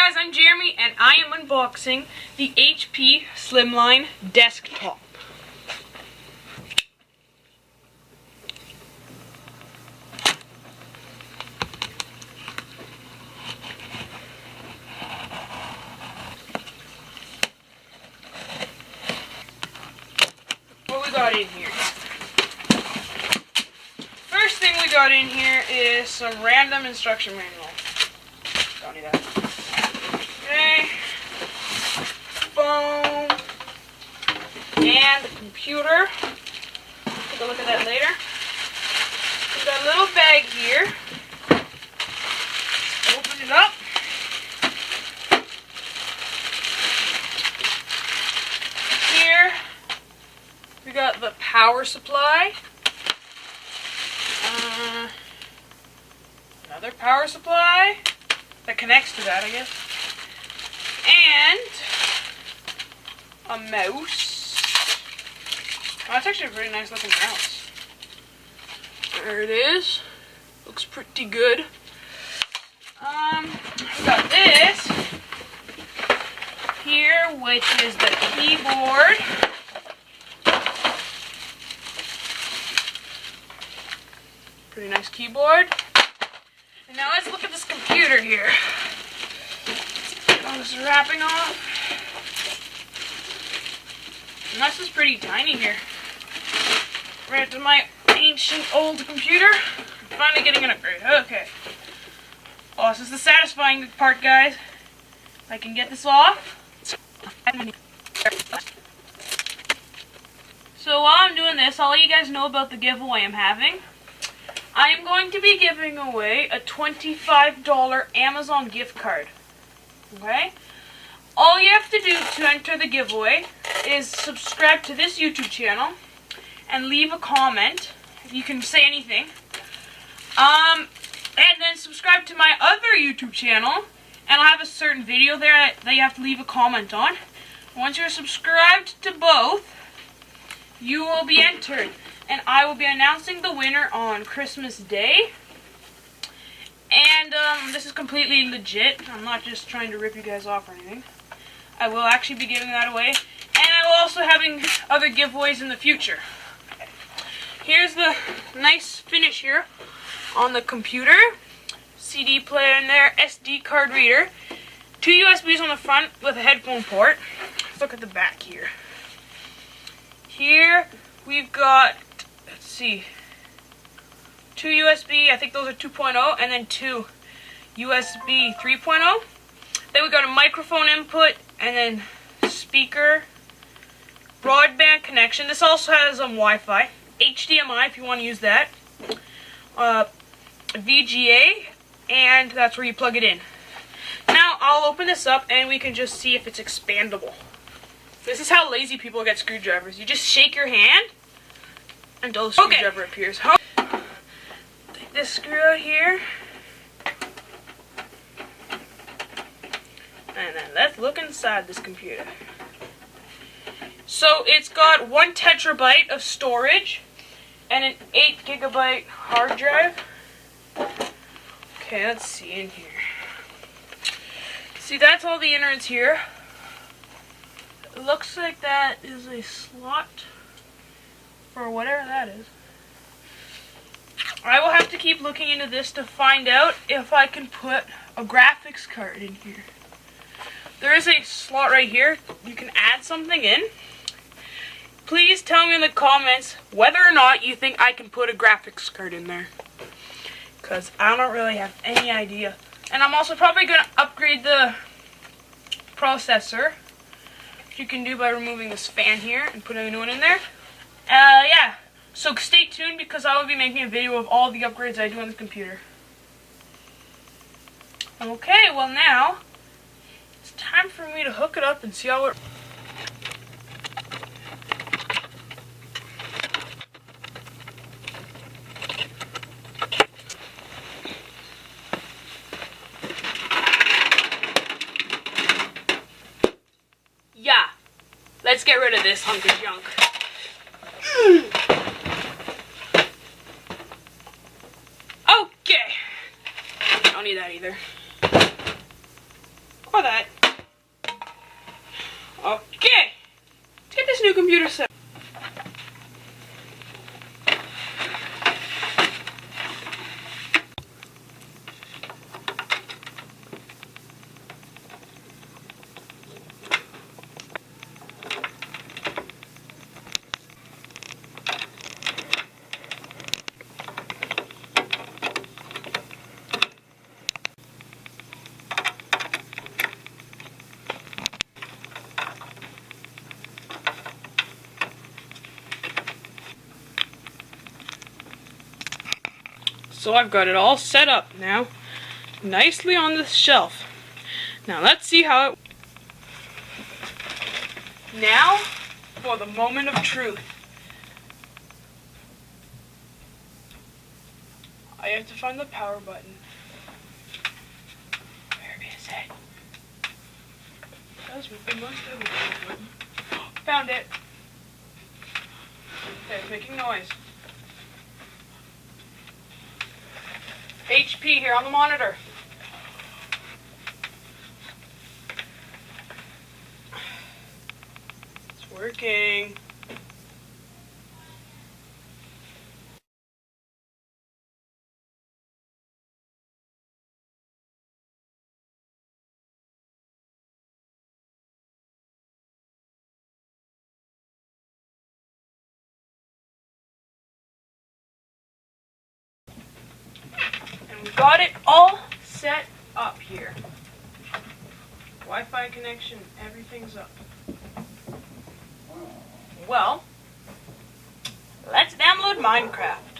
guys, I'm Jeremy and I am unboxing the HP Slimline Desktop. What we got in here? First thing we got in here is some random instruction manual. Don't need that. Okay. Phone. And the computer. Take a look at that later. We got a little bag here. Open it up. Here we got the power supply. Another power supply that connects to that, I guess. And a mouse. Oh, that's actually a pretty nice looking mouse. There it is. Looks pretty good. We got this here, which is the keyboard. Pretty nice keyboard. And now let's look at this computer here. Get all this wrapping off. And this is pretty tiny here. Right to my ancient old computer. I'm finally getting an upgrade. Okay. Oh, this is the satisfying part, guys. If I can get this off. So while I'm doing this, I'll let you guys know about the giveaway I'm having. I am going to be giving away a $25 Amazon gift card. Okay? All you have to do to enter the giveaway is subscribe to this YouTube channel and leave a comment. You can say anything. And then subscribe to my other YouTube channel, and I'll have a certain video there that you have to leave a comment on. Once you're subscribed to both, you will be entered. And I will be announcing the winner on Christmas Day. And this is completely legit. I'm not just trying to rip you guys off or anything. I will actually be giving that away. And I will also having other giveaways in the future. Here's the nice finish here on the computer. CD player in there, SD card reader. 2 USBs on the front with a headphone port. Let's look at the back here. Here we've got, let's see, 2 USB, I think those are 2.0, and then 2 USB 3.0. Then we got a microphone input, and then speaker, broadband connection. This also has Wi-Fi, HDMI if you want to use that, VGA, and that's where you plug it in. Now I'll open this up, and we can just see if it's expandable. This is how lazy people get screwdrivers. You just shake your hand until the screwdriver appears. Take this screw out here. And then let's look inside this computer. So it's got 1 terabyte of storage and an 8 gigabyte hard drive. Okay, let's see in here. See, that's all the innards here. It looks like that is a slot for whatever that is. I will have to keep looking into this to find out if I can put a graphics card in here. There is a slot right here. You can add something in. Please tell me in the comments whether or not you think I can put a graphics card in there, because I don't really have any idea. And I'm also probably going to upgrade the processor, which you can do by removing this fan here and putting a new one in there. Yeah, so stay tuned because I will be making a video of all the upgrades I do on the computer. Okay, well now, it's time for me to hook it up and see how it... Yeah, let's get rid of this hunk of junk. Okay. Don't need that either. for that. Okay, let's get this new computer set. So I've got it all set up now, nicely on the shelf. Now let's see how it... Now for the moment of truth. I have to find the power button. Where is it? It must have a power button. Found it. Okay, it's making noise. HP here on the monitor. It's working. We've got it all set up here. Wi-Fi connection, everything's up. Well, let's download Minecraft.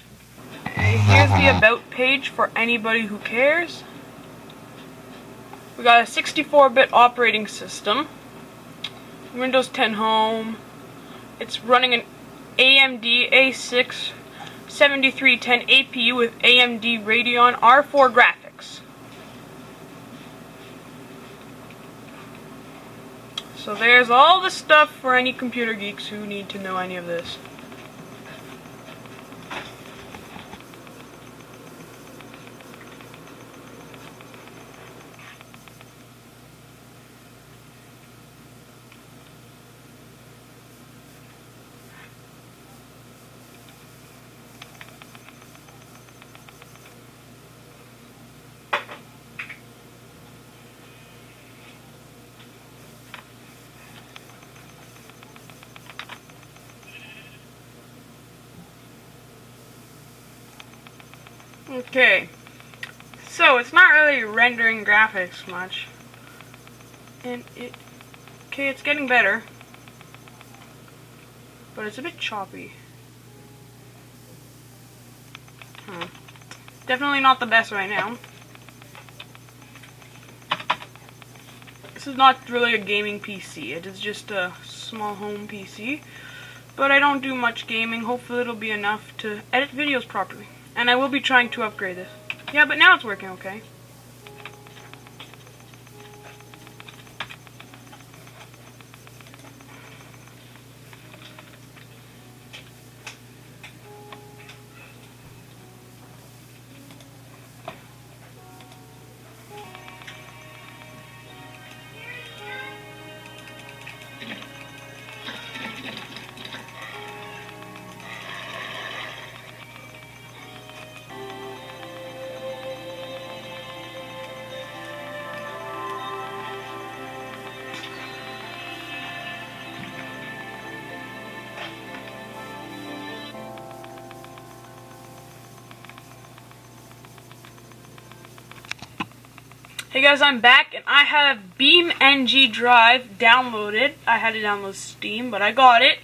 Okay, here's the about page for anybody who cares. We got a 64-bit operating system, Windows 10 Home. It's running an AMD A6 7310 APU with AMD Radeon R4 graphics. So there's all the stuff for any computer geeks who need to know any of this. Okay, so it's not really rendering graphics much, and it's getting better, but it's a bit choppy. Definitely not the best right now. This is not really a gaming PC, it is just a small home PC, but I don't do much gaming. Hopefully it'll be enough to edit videos properly. And I will be trying to upgrade this. Yeah, but now it's working okay. Hey guys, I'm back, and I have BeamNG Drive downloaded. I had to download Steam, but I got it.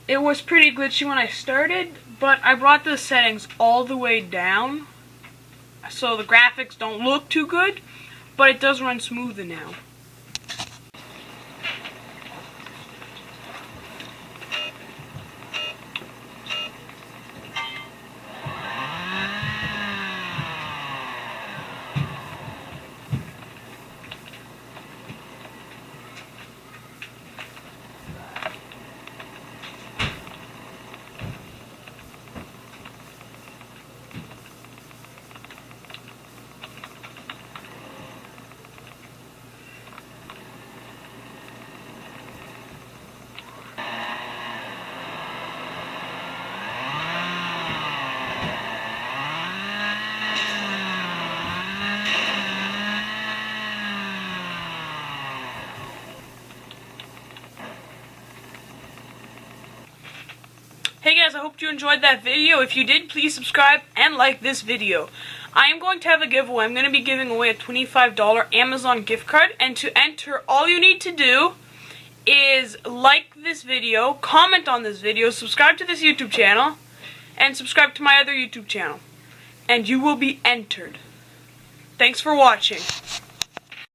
It was pretty glitchy when I started, but I brought the settings all the way down, so the graphics don't look too good, but it does run smoother now. guys, I hope you enjoyed that video. If you did, please subscribe and like this video. I am going to have a giveaway. I'm going to be giving away a $25 Amazon gift card. And to enter, all you need to do is like this video, comment on this video, subscribe to this YouTube channel, and subscribe to my other YouTube channel. And you will be entered. Thanks for watching.